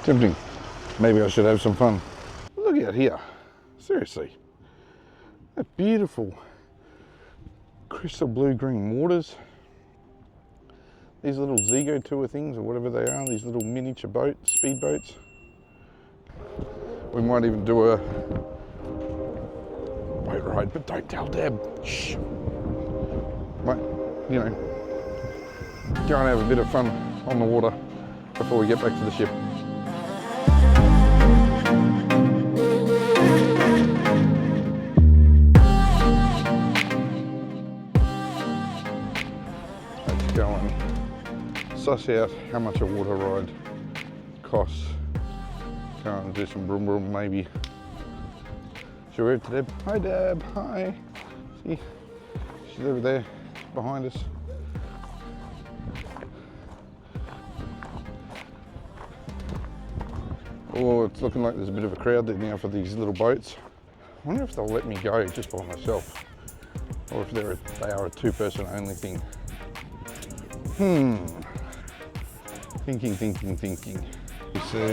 Tempting. Maybe I should have some fun. Look out here. Seriously. That beautiful crystal blue-green waters. These little zego tour things, or whatever they are, these little miniature boats, speed boats. We might even do a boat ride, but don't tell Deb. Shh. Might, you know, go and have a bit of fun on the water before we get back to the ship. Let's go and suss out how much a water ride costs. Go and do some broom broom maybe. Should we wave to Deb? Hi Deb, hi. See, she's over there behind us. Oh, it's looking like there's a bit of a crowd there now for these little boats. I wonder if they'll let me go just by myself, or if they are a two-person only thing. Thinking. So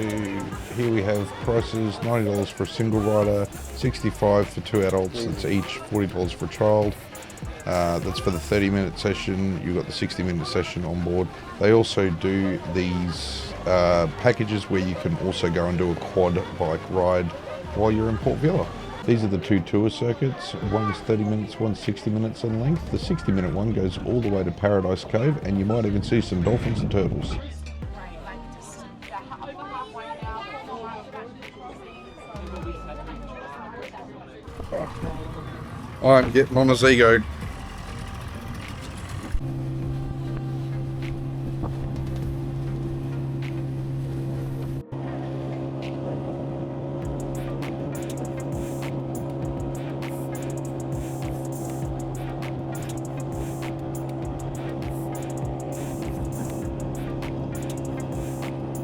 here we have prices: $90 for a single rider, $65 for two adults, that's each $40 for a child. That's for the 30-minute session. You've got the 60-minute session on board. They also do these packages where you can also go and do a quad bike ride while you're in Port Vila. These are the two tour circuits. One's 30 minutes, one's 60 minutes in length. The 60-minute one goes all the way to Paradise Cove, and you might even see some dolphins and turtles. I'm getting on a zego.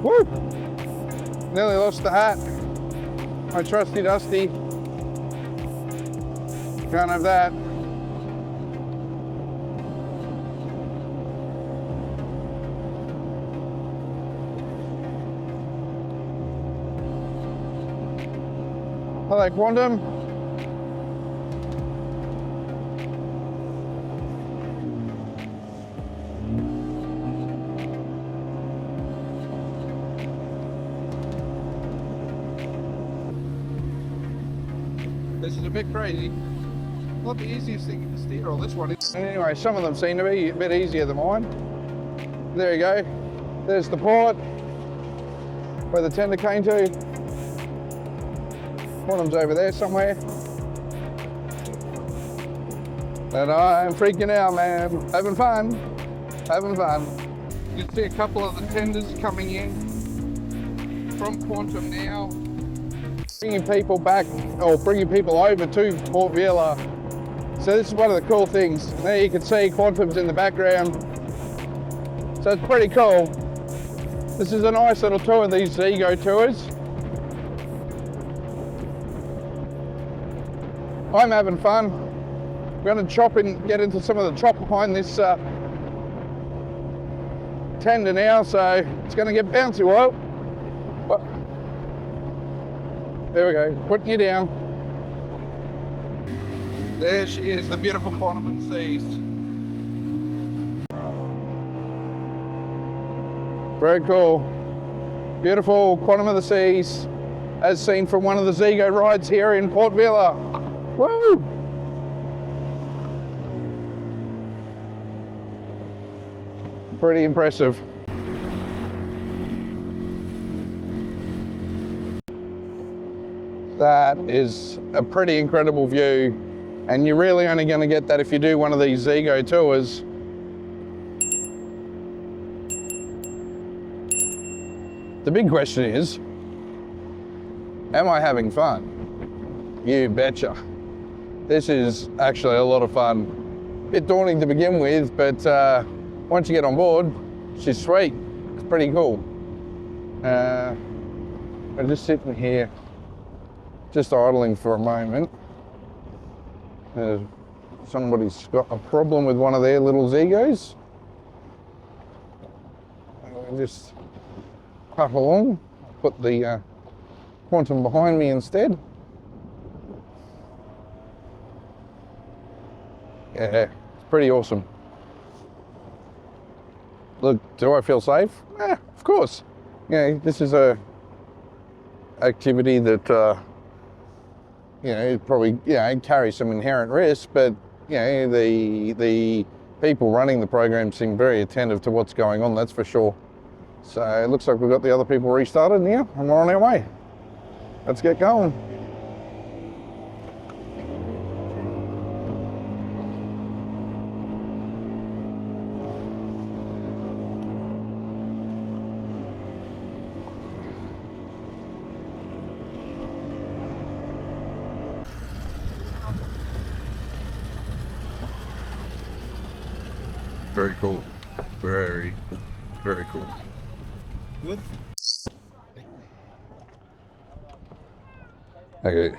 Woo! Nearly lost the hat. My trusty dusty. Can't have that. Hello, Quantum. This is a bit crazy. Not the easiest thing to steer on this one. Anyway, some of them seem to be a bit easier than mine. There you go. There's the port where the tender came to. One of them's over there somewhere. And I'm freaking out, man. Having fun. You can see a couple of the tenders coming in from Quantum now. Bringing people back, or bringing people over to Port Vila. So this is one of the cool things. There you can see Quantum's in the background. So it's pretty cool. This is a nice little tour of these zego tours. I'm having fun. We're going to chop and get into some of the chop behind this tender now, so it's going to get bouncy. Whoa. There we go, putting you down. There she is, the beautiful Quantum Seas. Very cool. Beautiful Quantum of the Seas, as seen from one of the zego rides here in Port Vila. Woo! Pretty impressive. That is a pretty incredible view, and you're really only going to get that if you do one of these zego tours. The big question is, am I having fun? You betcha. This is actually a lot of fun. Bit daunting to begin with, but once you get on board, she's sweet. It's pretty cool. I'm just sitting here, just idling for a moment. Somebody's got a problem with one of their little zegos. Just puff along, put the Quantum behind me instead. Yeah, it's pretty awesome. Look, do I feel safe? Yeah, of course. Yeah, this is a activity that it probably carries some inherent risk, but the people running the program seem very attentive to what's going on. That's for sure. So it looks like we've got the other people restarted now, and we're on our way. Let's get going. Very cool. Very, very cool. Good. Okay,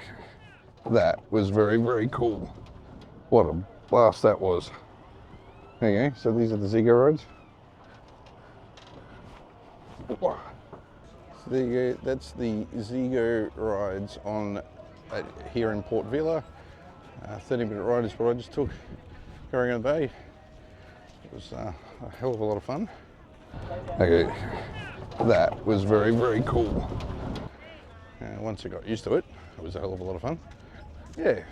that was very, very cool. What a blast that was. There you go, so these are the zego roads. So there you go, that's the zego rides on here in Port Vila. 30-minute ride is what I just took going on the bay. It was a hell of a lot of fun. Okay, that was very, very cool. Once I got used to it, it was a hell of a lot of fun. Yeah.